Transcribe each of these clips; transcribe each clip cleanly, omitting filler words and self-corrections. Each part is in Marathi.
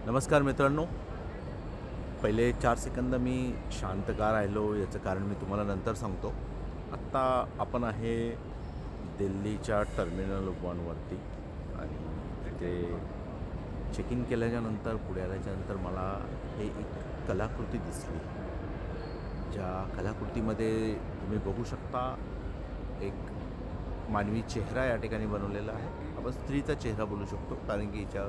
नमस्कार मित्रांनो. पहिले 4 सेकंद मी शांत का राहिलो याचं कारण मी तुम्हाला नंतर सांगतो. आत्ता आपण आहे दिल्लीच्या टर्मिनल 1वरती आणि तिथे चेक इन केल्याच्यानंतर पुढे आल्याच्यानंतर मला हे एक कलाकृती दिसली. ज्या कलाकृतीमध्ये तुम्ही बघू शकता एक मानवी चेहरा या ठिकाणी बनवलेला आहे. आपण स्त्रीचा चेहरा बोलू शकतो कारण की हिच्या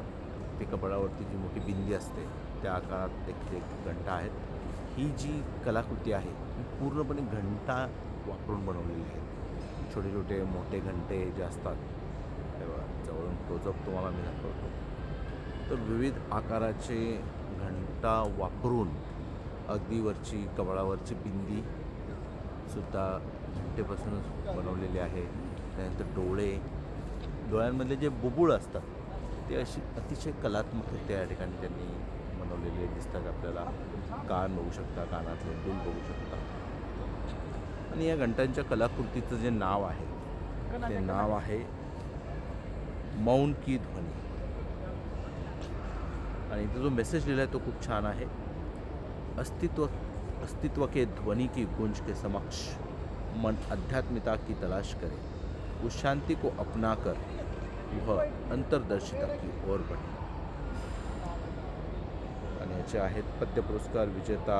ते कपाळावरती जी मोठी बिंदी असते त्या आकारात एक घंटा आहेत. ही जी कलाकृती आहे ही पूर्णपणे घंटा वापरून बनवलेली आहे. छोटे छोटे मोठे घंटे जे असतात तेव्हा जवळून क्लोजअप तुम्हाला मी दाखवतो. तर विविध आकाराचे घंटा वापरून अगदी वरची कपाळावरची बिंदी सुद्धा घंटेपासूनच बनवलेली आहे. त्यानंतर डोळ्यांमधले जे बुबुळ असतात ते अशी अतिशय कलात्मकरित्या या ठिकाणी त्यांनी बनवलेले दिसतात. आपल्याला कान बघू शकता, कानातले डूल बघू शकता. आणि या घंटांच्या कलाकृतीचं जे नाव आहे ते नाव आहे मौन की ध्वनी. आणि इथं जो मेसेज लिहिला आहे तो खूप छान आहे. अस्तित्व के ध्वनि की गूंज के समक्ष मन आध्यात्मिकता की तलाश करे, उस शांति को अपना कर वह अंतर्दर्शिता की ओर बढ़े. आणि याचे आहेत पद्य पुरस्कार विजेता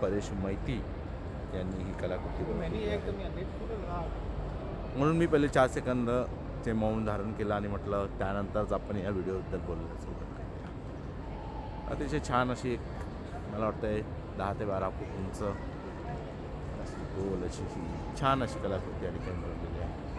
परेश मैती यांनी ही कलाकृती बनवली आहे. म्हणून मी पहिले 4 सेकंद ते मौन धारण केलं आणि म्हटलं त्यानंतरच आपण या व्हिडिओबद्दल बोलायला सुरुवात करूया. अतिशय छान अशी एक मला वाटतं 10 ते 12 फूट उंच अशी गोल अशी ही छान अशी कलाकृती या ठिकाणी बनवलेली आहे.